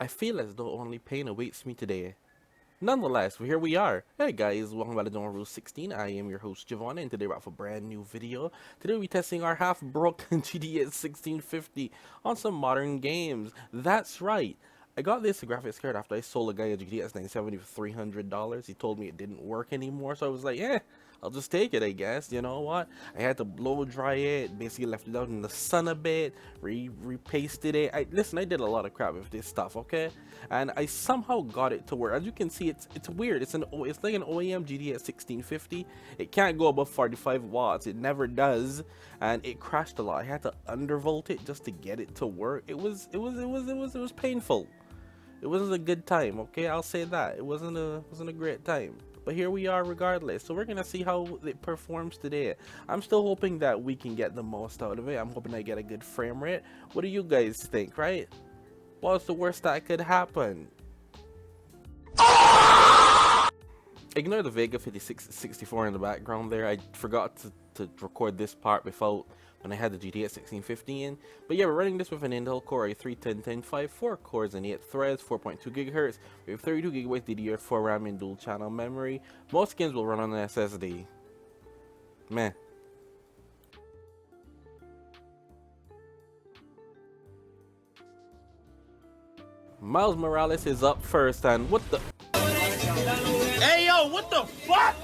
I feel as though only pain awaits me today. Nonetheless, here we are. Hey guys, welcome back to Don't Rule 16. I am your host Javon, and today we're off a brand new video. Today we'll be testing our half-broken GTX 1650 on some modern games. That's right. I got this graphics card after I sold a guy a GTX 970 for $300. He told me it didn't work anymore, so I was like, I'll just take it, I guess. You know what? I had to blow dry it, basically left it out in the sun a bit, repasted it. Listen, I did a lot of crap with this stuff, okay? And I somehow got it to work. As you can see, it's weird. It's like an OEM GTX 1650. It can't go above 45 watts. It never does, and it crashed a lot. I had to undervolt it just to get it to work. It was painful. It wasn't a good time, okay? I'll say that. It wasn't a great time. But here we are regardless. So we're gonna see how it performs today. I'm still hoping that we can get the most out of it. I'm hoping I get a good frame rate. What do you guys think, right? What's the worst that could happen? Ignore the Vega 5664 in the background there. I forgot to record this part without when I had the GTX 1650 in. But yeah, we're running this with an Intel Core i3-10105, 4 cores and 8 threads, 4.2 GHz. We have 32 GB DDR4 RAM and dual channel memory. Most games will run on an SSD. Meh. Miles Morales is up first, and what the? Hey yo, what the fuck?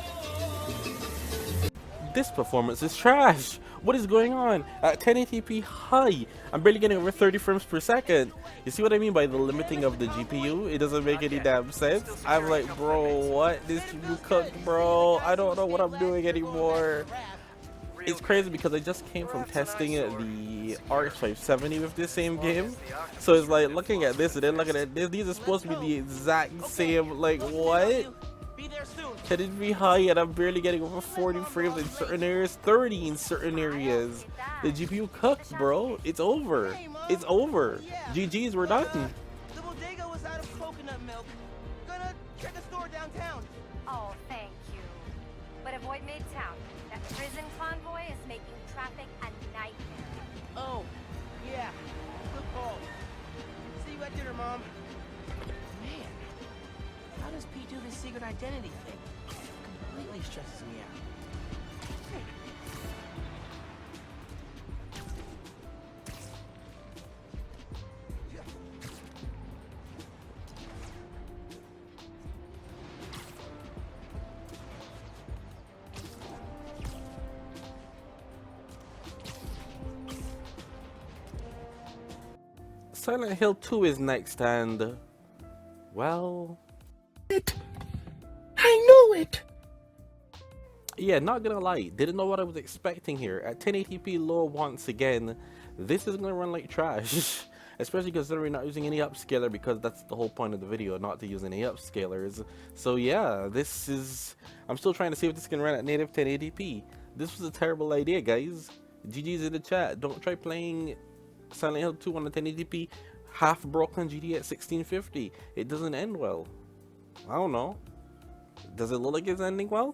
This performance is trash. What is going on? At 1080p high, I'm barely getting over 30 frames per second. You see what I mean by the limiting of the GPU? It doesn't make any damn sense. I'm like, bro, what? This GPU cooked, bro. I don't know what I'm doing anymore. It's crazy because I just came from testing the RX 570 with this same game. So it's like looking at this and then looking at this. These are supposed to be the exact same, like, what? Can it be high and I'm barely getting over 40 frames in certain areas, 30 in certain areas. The GPU cooked, bro. It's over. It's over. GG's, we're done. The bodega was out of coconut milk. Gonna check a store downtown. Oh, thank you. But avoid Midtown. That prison convoy is making traffic a nightmare. Oh, yeah. Good call. See you at dinner, Mom. Man, how does Pete do this secret identity thing? Completely stresses me out. Silent Hill 2 is next, and well, I knew it! yeah, not gonna lie, didn't know what I was expecting here. At 1080p low once again, this is gonna run like trash. Especially considering not using any upscaler, because that's the whole point of the video, not to use any upscalers. So yeah, I'm still trying to see if this can run at native 1080p. This was a terrible idea, guys. GG's in the chat. Don't try playing Silent Hill 2 on the 1080p half broken GTX 1650. It doesn't end well. I don't know. Does it look like it's ending well?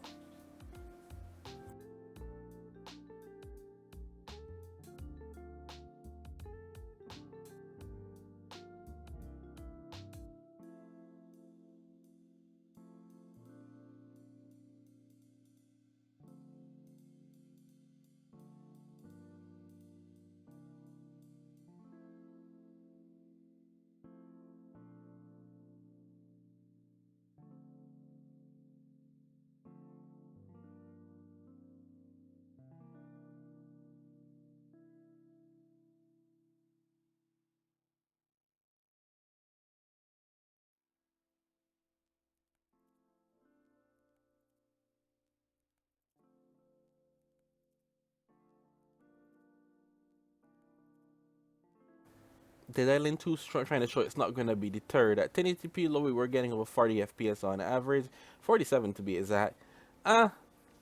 Dead Island 2 trying to show it's not going to be deterred. At 1080p low, we were getting over 40 FPS on average, 47 to be exact.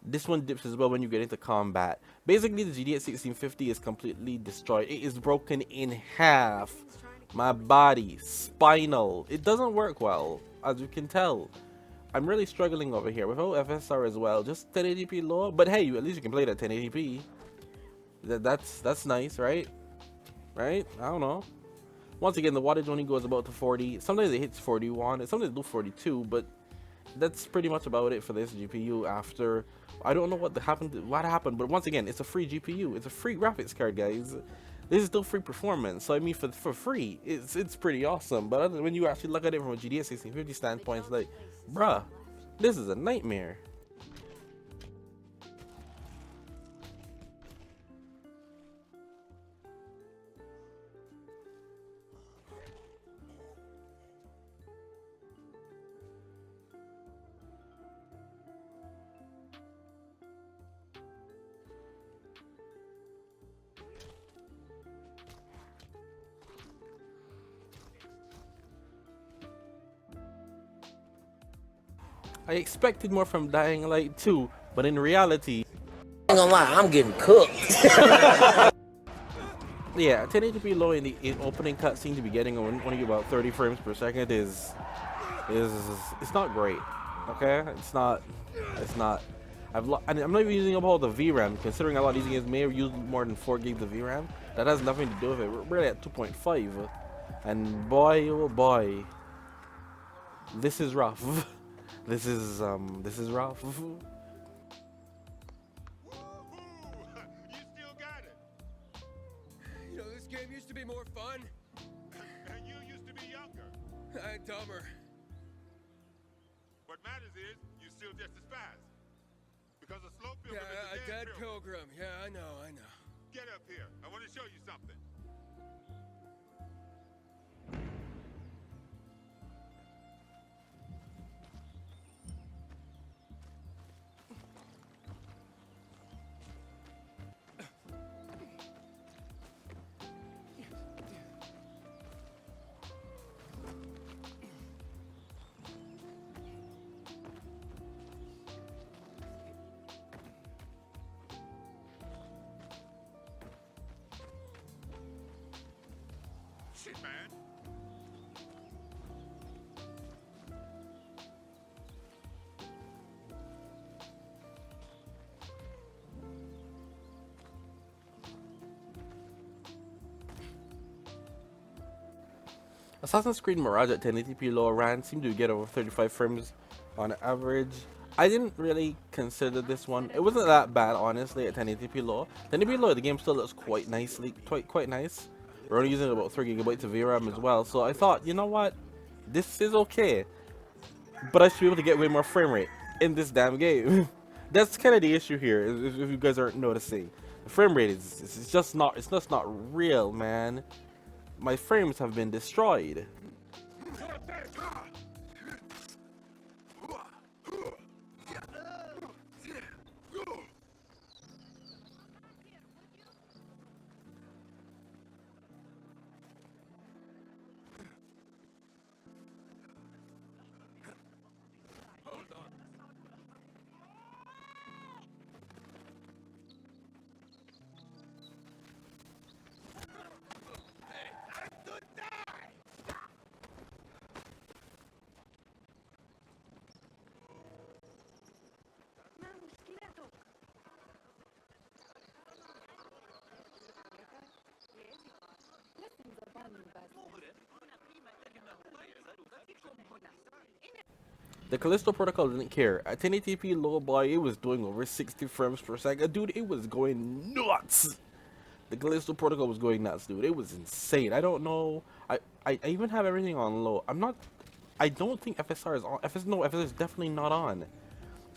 This one dips as well when you get into combat. Basically, the GTX 1650 is completely destroyed. It is broken in half. My body, spinal. It doesn't work well, as you can tell. I'm really struggling over here without FSR as well. Just 1080p low, but hey, at least you can play it at 1080p. That's nice, right? Right? I don't know. Once again, the wattage only goes about to 40. Sometimes it hits 41, and sometimes it do 42, but that's pretty much about it for this GPU. After, I don't know what happened, but once again, it's a free GPU. It's a free graphics card, guys. This is still free performance, so I mean, for free, it's pretty awesome. But when you actually look at it from a GTX 1650 standpoint, it's like, bruh, this is a nightmare. I expected more from Dying Light 2, but in reality, I ain't gonna lie, I'm getting cooked. yeah, 1080p low in the opening cutscene to be getting only about 30 frames per second is it's not great. Okay, it's not. I'm not even using up all the VRAM, considering a lot of these games may have used more than 4 gigs of VRAM. That has nothing to do with it. We're really at 2.5, and boy, oh boy, this is rough. This is rough. You still got it. You know, this game used to be more fun. And you used to be younger. And dumber. What matters is you're still just as fast. Because a slow pilgrim Yeah, is a dead pilgrim. Yeah, I know. Get up here. I want to show you something. Shit, man. Assassin's Creed Mirage at 1080p low ran seemed to get over 35 frames on average. I didn't really consider this one. It wasn't that bad, honestly, at 1080p low. 1080p low, the game still looks quite nicely, quite nice. We're only using about 3 gigabytes of VRAM as well, so I thought, you know what, this is okay, but I should be able to get way more frame rate in this damn game. That's kind of the issue here, if you guys aren't noticing. The frame rate is just not, it's just not real, man. My frames have been destroyed. The Callisto Protocol didn't care. At 1080p low, boy, it was doing over 60 frames per second. Dude, it was going nuts. The Callisto Protocol was going nuts, dude. It was insane. I don't know. I even have everything on low. I don't think FSR is on. FSR is definitely not on.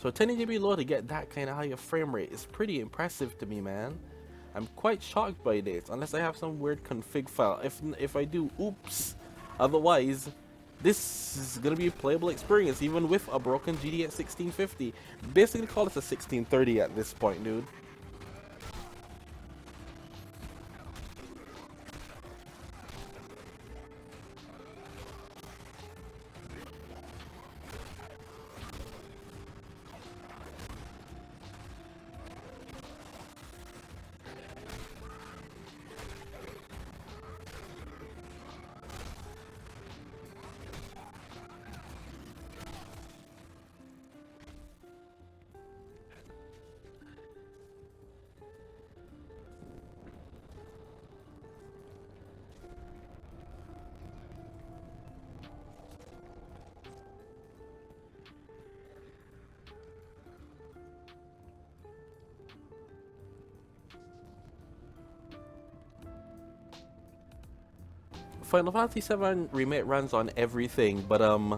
So 1080p low to get that kind of high of frame rate is pretty impressive to me, man. I'm quite shocked by this, unless I have some weird config file. If I do, oops. Otherwise, this is gonna be a playable experience, even with a broken GTX 1650. Basically, call this a 1630 at this point, dude. Final Fantasy 7 Remake runs on everything, but I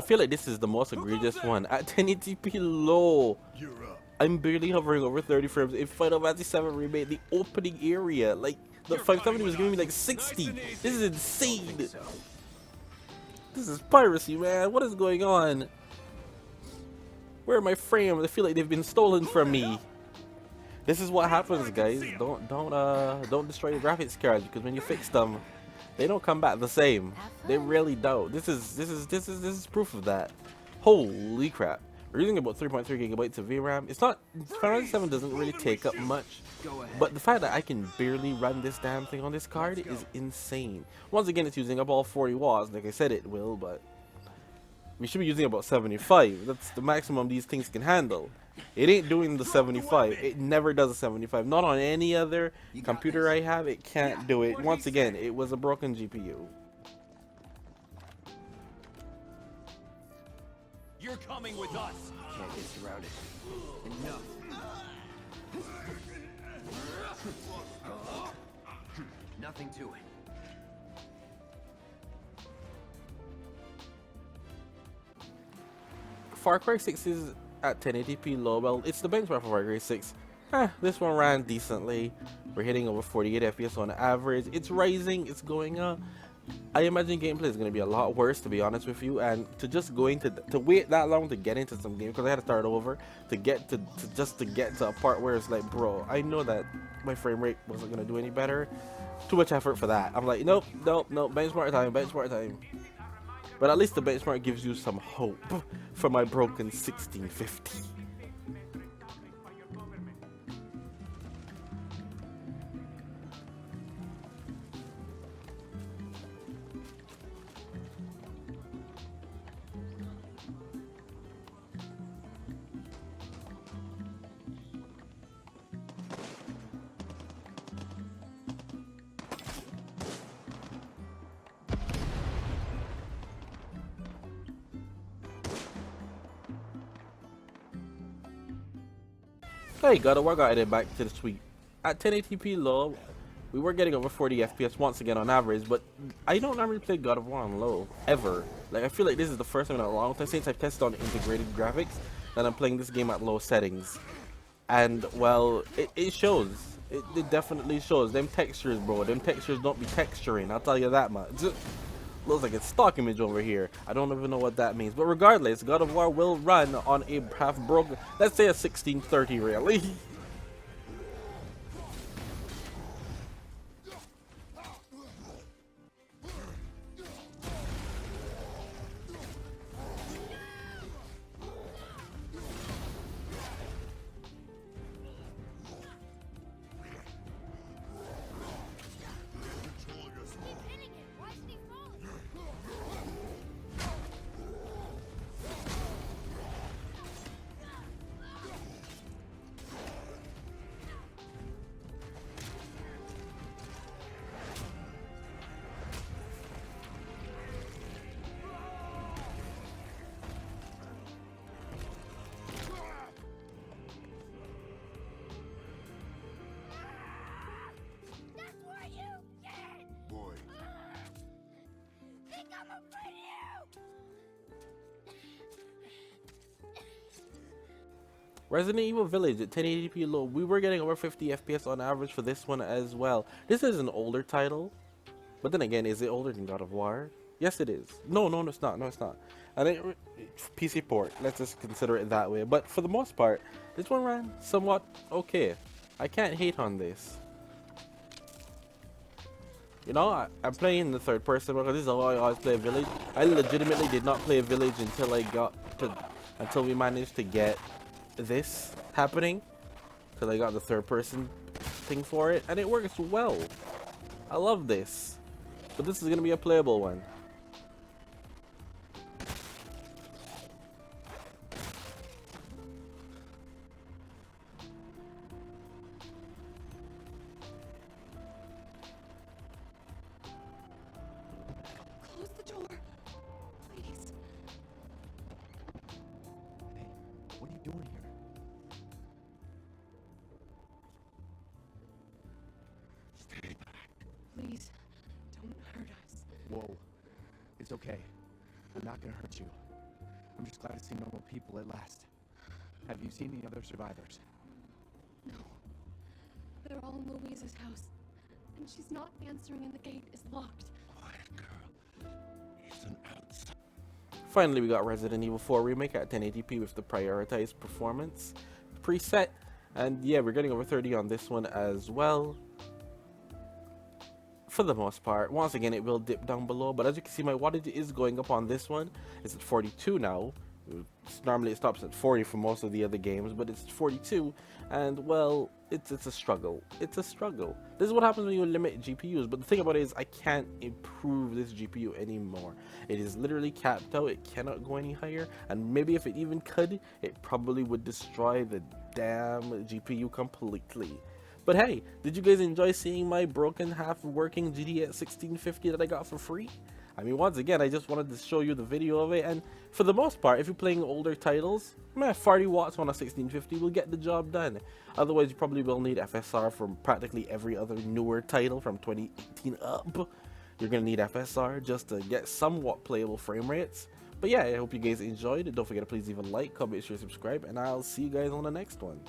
feel like this is the most egregious one. At 1080p low, I'm barely hovering over 30 frames. In Final Fantasy 7 Remake, the opening area, like the 570 was giving me like 60. This is insane. This is piracy, man. What is going on? Where are my frames? I feel like they've been stolen from me. This is what happens, guys. Don't destroy your graphics cards, because when you fix them, they don't come back the same. They really don't. This is proof of that. Holy crap. We're using about 3.3 gigabytes of VRAM. It's not, Final Fantasy 7 doesn't really take up much, but the fact that I can barely run this damn thing on this card is insane. Once again, it's using up all 40 watts, like I said it will, but we should be using about 75. That's the maximum these things can handle. It ain't doing the 75. It never does a 75. Not on any other computer I have. It can't do it. Once again, it was a broken GPU. You're coming with us. Can't get surrounded. Enough. Nothing to it. Far Cry 6 is at 1080p low. Well, it's the benchmark for Far Cry 6. This one ran decently. We're hitting over 48 FPS on average. It's rising, it's going up. I imagine gameplay is going to be a lot worse, to be honest with you, and to just go into to wait that long to get into some games, because I had to start over to get to get to a part where it's like, bro, I know that my frame rate wasn't going to do any better. Too much effort for that. I'm like, nope, benchmark time. But at least the benchmark gives you some hope for my broken 1650. Hey, God of War got it back to the suite. At 1080p low, we were getting over 40 FPS once again on average, but I don't normally play God of War on low, ever. Like, I feel like this is the first time in a long time since I've tested on integrated graphics that I'm playing this game at low settings. And, well, it shows. It definitely shows. Them textures, bro, them textures don't be texturing, I'll tell you that much. Looks like a stock image over here. I don't even know what that means. But regardless, God of War will run on a half broken, let's say a 1630 really. Resident Evil Village at 1080p low. We were getting over 50 FPS on average for this one as well. This is an older title, but then again, is it older than God of War? Yes, it is. No, it's not. No, it's not. And PC port. Let's just consider it that way. But for the most part, this one ran somewhat okay. I can't hate on this. You know, I'm playing in the third person because this is how I always play Village. I legitimately did not play Village until we managed to get this happening, because I got the third person thing for it, and it works well. I love this, but this is gonna be a playable one. Close the door, please. Hey, what are you doing here? Please, don't hurt us. Whoa. It's okay. I'm not gonna hurt you. I'm just glad to see normal people at last. Have you seen the other survivors? No. They're all in Louise's house. And she's not answering and the gate is locked. Quiet girl. He's an outsider. Finally, we got Resident Evil 4 Remake at 1080p with the prioritized performance preset. And yeah, we're getting over 30 on this one as well. For the most part, once again, it will dip down below, but as you can see, my wattage is going up on this one. It's at 42 now. Normally it stops at 40 for most of the other games, but it's 42, and well, it's a struggle. It's a struggle. This is what happens when you limit GPUs, but the thing about it is I can't improve this GPU anymore. It is literally capped out. It cannot go any higher, and maybe if it even could, it probably would destroy the damn GPU completely. But hey, did you guys enjoy seeing my broken half working GTX 1650 that I got for free? I mean, once again, I just wanted to show you the video of it, and for the most part, if you're playing older titles, 40 watts on a 1650 will get the job done. Otherwise, you probably will need FSR for practically every other newer title from 2018 up. You're gonna need FSR just to get somewhat playable frame rates. But yeah, I hope you guys enjoyed it. Don't forget to please leave a like, comment, share, subscribe, and I'll see you guys on the next one.